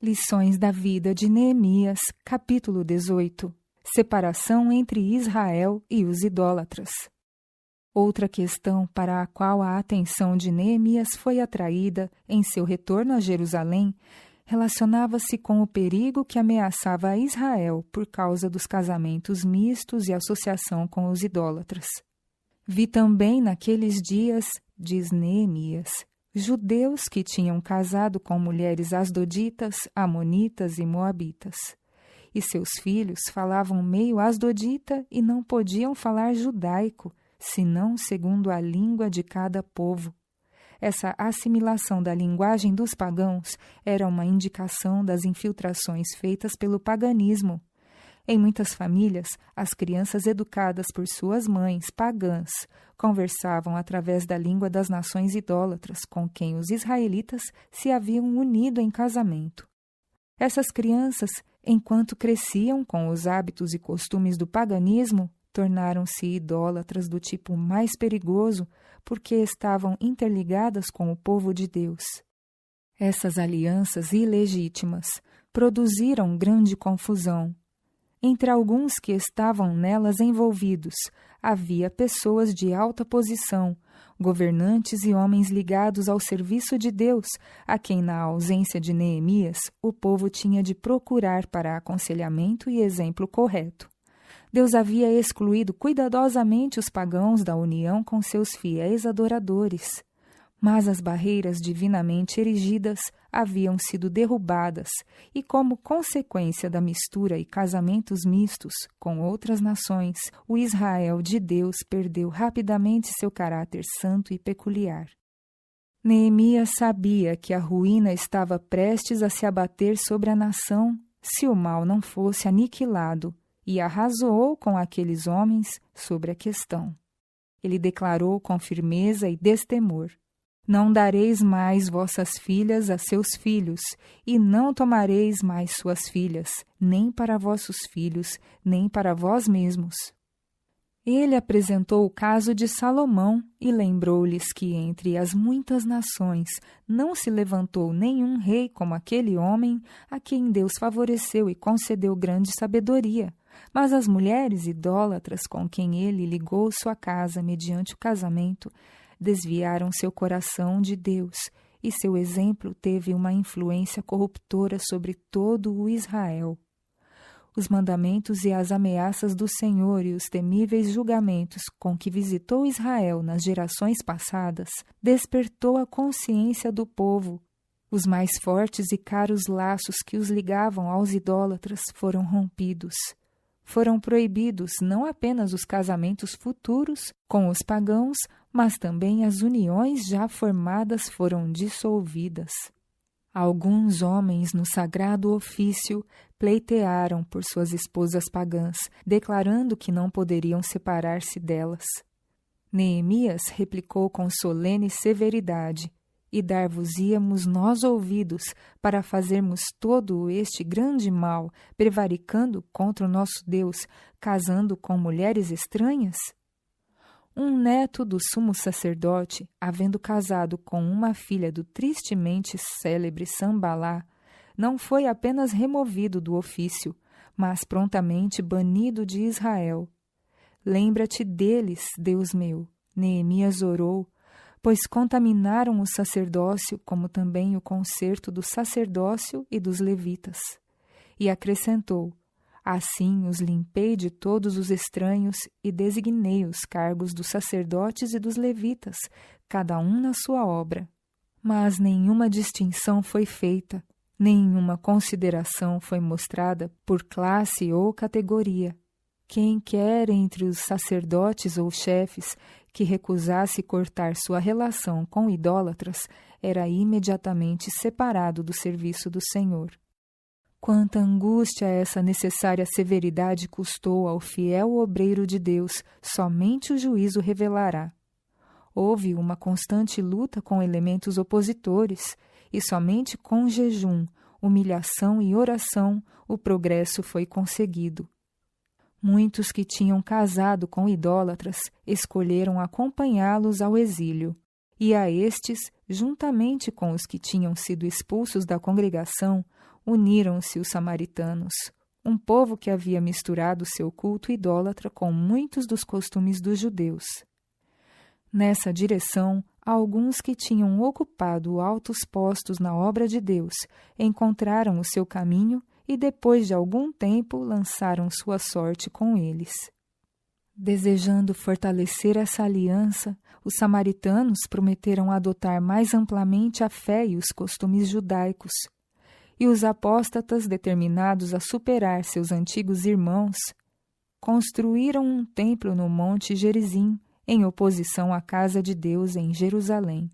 Lições da vida de Neemias, capítulo 18. Separação entre Israel e os idólatras. Outra questão para a qual a atenção de Neemias foi atraída em seu retorno a Jerusalém relacionava-se com o perigo que ameaçava a Israel por causa dos casamentos mistos e associação com os idólatras. Vi também naqueles dias, diz Neemias, judeus que tinham casado com mulheres asdoditas, amonitas e moabitas. E seus filhos falavam meio asdodita e não podiam falar judaico, senão segundo a língua de cada povo. Essa assimilação da linguagem dos pagãos era uma indicação das infiltrações feitas pelo paganismo. Em muitas famílias, as crianças educadas por suas mães pagãs conversavam através da língua das nações idólatras com quem os israelitas se haviam unido em casamento. Essas crianças, enquanto cresciam com os hábitos e costumes do paganismo, tornaram-se idólatras do tipo mais perigoso porque estavam interligadas com o povo de Deus. Essas alianças ilegítimas produziram grande confusão. Entre alguns que estavam nelas envolvidos, havia pessoas de alta posição, governantes e homens ligados ao serviço de Deus, a quem, na ausência de Neemias, o povo tinha de procurar para aconselhamento e exemplo correto. Deus havia excluído cuidadosamente os pagãos da união com seus fiéis adoradores. Mas as barreiras divinamente erigidas haviam sido derrubadas e, como consequência da mistura e casamentos mistos com outras nações, o Israel de Deus perdeu rapidamente seu caráter santo e peculiar. Neemias sabia que a ruína estava prestes a se abater sobre a nação se o mal não fosse aniquilado, e arrazoou com aqueles homens sobre a questão. Ele declarou com firmeza e destemor: Não dareis mais vossas filhas a seus filhos, e não tomareis mais suas filhas, nem para vossos filhos, nem para vós mesmos. Ele apresentou o caso de Salomão e lembrou-lhes que entre as muitas nações não se levantou nenhum rei como aquele homem a quem Deus favoreceu e concedeu grande sabedoria. Mas as mulheres idólatras com quem ele ligou sua casa mediante o casamento desviaram seu coração de Deus, e seu exemplo teve uma influência corruptora sobre todo o Israel. Os mandamentos e as ameaças do Senhor e os temíveis julgamentos com que visitou Israel nas gerações passadas despertou a consciência do povo. Os mais fortes e caros laços que os ligavam aos idólatras foram rompidos. Foram proibidos não apenas os casamentos futuros com os pagãos, mas também as uniões já formadas foram dissolvidas. Alguns homens no sagrado ofício pleitearam por suas esposas pagãs, declarando que não poderiam separar-se delas. Neemias replicou com solene severidade: E dar-vos-íamos nós ouvidos para fazermos todo este grande mal, prevaricando contra o nosso Deus, casando com mulheres estranhas? Um neto do sumo sacerdote, havendo casado com uma filha do tristemente célebre Sambalá, não foi apenas removido do ofício, mas prontamente banido de Israel. Lembra-te deles, Deus meu, Neemias orou, pois contaminaram o sacerdócio, como também o concerto do sacerdócio e dos levitas. E acrescentou: Assim os limpei de todos os estranhos e designei os cargos dos sacerdotes e dos levitas, cada um na sua obra. Mas nenhuma distinção foi feita, nenhuma consideração foi mostrada por classe ou categoria. Quem quer entre os sacerdotes ou chefes que recusasse cortar sua relação com idólatras era imediatamente separado do serviço do Senhor. Quanta angústia essa necessária severidade custou ao fiel obreiro de Deus, somente o juízo revelará. Houve uma constante luta com elementos opositores, e somente com jejum, humilhação e oração o progresso foi conseguido. Muitos que tinham casado com idólatras escolheram acompanhá-los ao exílio, e a estes, juntamente com os que tinham sido expulsos da congregação, uniram-se os samaritanos, um povo que havia misturado seu culto idólatra com muitos dos costumes dos judeus. Nessa direção, alguns que tinham ocupado altos postos na obra de Deus encontraram o seu caminho e, depois de algum tempo, lançaram sua sorte com eles. Desejando fortalecer essa aliança, os samaritanos prometeram adotar mais amplamente a fé e os costumes judaicos. E os apóstatas, determinados a superar seus antigos irmãos, construíram um templo no Monte Gerizim, em oposição à casa de Deus em Jerusalém.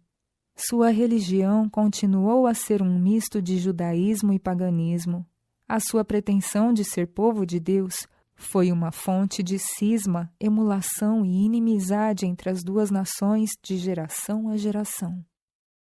Sua religião continuou a ser um misto de judaísmo e paganismo. A sua pretensão de ser povo de Deus foi uma fonte de cisma, emulação e inimizade entre as duas nações de geração a geração.